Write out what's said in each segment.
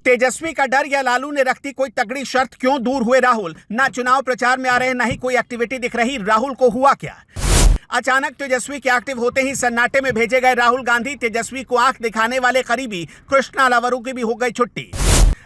तेजस्वी का डर या लालू ने रखती कोई तगड़ी शर्त, क्यों दूर हुए राहुल? ना चुनाव प्रचार में आ रहे, ना ही कोई एक्टिविटी दिख रही। राहुल को हुआ क्या? अचानक तेजस्वी के एक्टिव होते ही सन्नाटे में भेजे गए राहुल गांधी। तेजस्वी को आंख दिखाने वाले करीबी कृष्णा लवरू की भी हो गई छुट्टी।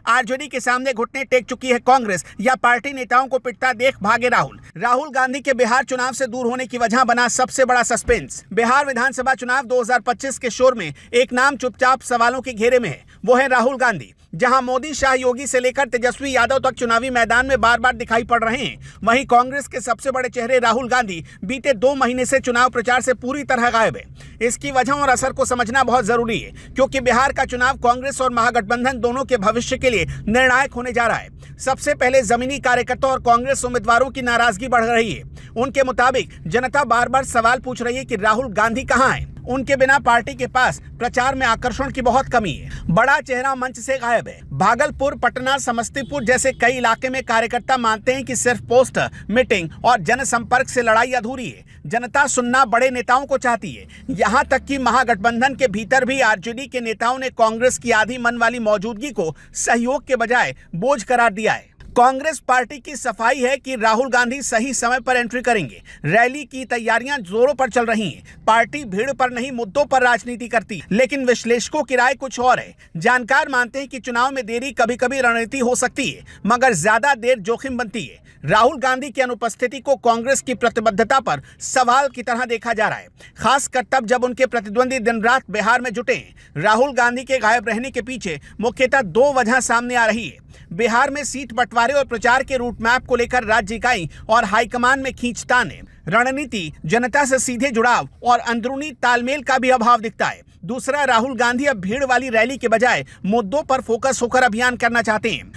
आरजेडी के सामने घुटने टेक चुकी है कांग्रेस, या पार्टी नेताओं को पिटता देख भागे राहुल? राहुल गांधी के बिहार चुनाव से दूर होने की वजह बना सबसे बड़ा सस्पेंस। बिहार विधानसभा चुनाव 2025 के शोर में एक नाम चुपचाप सवालों के घेरे में है, वो है राहुल गांधी। जहां मोदी, शाह, योगी से लेकर तेजस्वी यादव तक चुनावी मैदान में बार बार दिखाई पड़ रहे हैं, वहीं कांग्रेस के सबसे बड़े चेहरे राहुल गांधी बीते 2 महीने से चुनाव प्रचार से पूरी तरह गायब है। इसकी वजह और असर को समझना बहुत जरूरी है, क्योंकि बिहार का चुनाव कांग्रेस और महागठबंधन दोनों के भविष्य के लिए निर्णायक होने जा रहा है। सबसे पहले जमीनी कार्यकर्ताओं और कांग्रेस उम्मीदवारों की नाराजगी बढ़ रही है। उनके मुताबिक जनता बार बार सवाल पूछ रही है कि राहुल गांधी कहां है। उनके बिना पार्टी के पास प्रचार में आकर्षण की बहुत कमी है। बड़ा चेहरा मंच से गायब है। भागलपुर, पटना, समस्तीपुर जैसे कई इलाके में कार्यकर्ता मानते हैं कि सिर्फ पोस्टर, मीटिंग और जनसंपर्क से लड़ाई अधूरी है। जनता सुनना बड़े नेताओं को चाहती है। यहां तक कि महागठबंधन के भीतर भी आरजेडी के नेताओं ने कांग्रेस की आधी मन वाली मौजूदगी को सहयोग के बजाय बोझ करार दिया है। कांग्रेस पार्टी की सफाई है कि राहुल गांधी सही समय पर एंट्री करेंगे। रैली की तैयारियां जोरों पर चल रही हैं। पार्टी भीड़ पर नहीं, मुद्दों पर राजनीति करती, लेकिन विश्लेषकों की राय कुछ और है। जानकार मानते हैं कि चुनाव में देरी कभी कभी रणनीति हो सकती है, मगर ज्यादा देर जोखिम बनती है। राहुल गांधी की अनुपस्थिति को कांग्रेस की प्रतिबद्धता पर सवाल की तरह देखा जा रहा है, खासकर तब जब उनके प्रतिद्वंदी दिन रात बिहार में जुटे हैं। राहुल गांधी के गायब रहने के पीछे मुख्यतः 2 वजह सामने आ रही है। बिहार में सीट बंटवारे और प्रचार के रूट मैप को लेकर राज्य इकाई और हाईकमान में खींचतान है। रणनीति, जनता से सीधे जुड़ाव और अंदरूनी तालमेल का भी अभाव दिखता है। दूसरा, राहुल गांधी अब भीड़ वाली रैली के बजाय मुद्दों पर फोकस होकर अभियान करना चाहते हैं।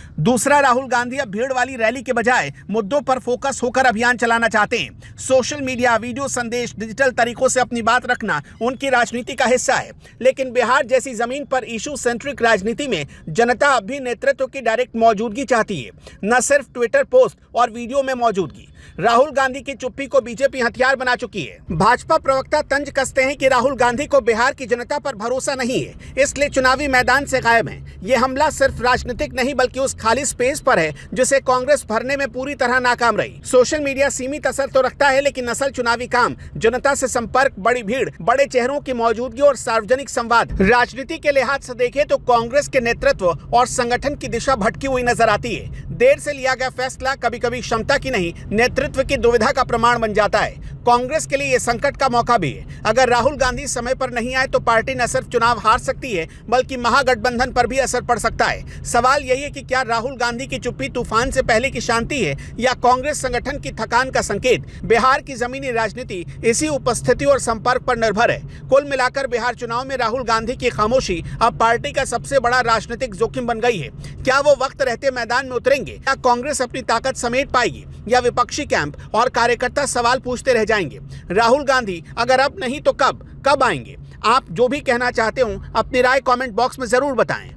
चलाना चाहते हैं। सोशल मीडिया, वीडियो संदेश, डिजिटल तरीकों से अपनी बात रखना उनकी राजनीति का हिस्सा है। लेकिन बिहार जैसी जमीन पर इशू सेंट्रिक राजनीति में जनता अब भी नेतृत्व की डायरेक्ट मौजूदगी चाहती है, न सिर्फ ट्विटर पोस्ट और वीडियो में मौजूदगी। राहुल गांधी की चुप्पी को बीजेपी हथियार बना चुकी है। भाजपा प्रवक्ता तंज कसते हैं कि राहुल गांधी को बिहार की जनता पर भरोसा नहीं है, इसलिए चुनावी मैदान से गायब हैं। ये हमला सिर्फ राजनीतिक नहीं, बल्कि उस खाली स्पेस पर है जिसे कांग्रेस भरने में पूरी तरह नाकाम रही। सोशल मीडिया सीमित असर तो रखता है, लेकिन असल चुनावी काम जनता से संपर्क, बड़ी भीड़, बड़े चेहरों की मौजूदगी और सार्वजनिक संवाद। राजनीति के लिहाज से देखें तो कांग्रेस के नेतृत्व और संगठन की दिशा भटकी हुई नजर आती है। देर से लिया गया फैसला कभी कभी क्षमता की नहीं, नेतृत्व की दुविधा का प्रमाण बन जाता है। कांग्रेस के लिए यह संकट का मौका भी है। अगर राहुल गांधी समय पर नहीं आए तो पार्टी न सिर्फ चुनाव हार सकती है, बल्कि महागठबंधन पर भी असर पड़ सकता है। सवाल यही है कि क्या राहुल गांधी की चुप्पी तूफान से पहले की शांति है, या कांग्रेस संगठन की थकान का संकेत? बिहार की जमीनी राजनीति इसी उपस्थिति और संपर्क पर निर्भर है। कुल मिलाकर बिहार चुनाव में राहुल गांधी की खामोशी अब पार्टी का सबसे बड़ा राजनीतिक जोखिम बन गई है। क्या वो वक्त रहते मैदान में उतरेंगे, या कांग्रेस अपनी ताकत समेट पाएगी, या विपक्षी कैंप और कार्यकर्ता सवाल पूछते रह जाएंगे? राहुल गांधी अगर अब नहीं तो कब आएंगे? आप जो भी कहना चाहते हो अपनी राय कमेंट बॉक्स में जरूर बताएं।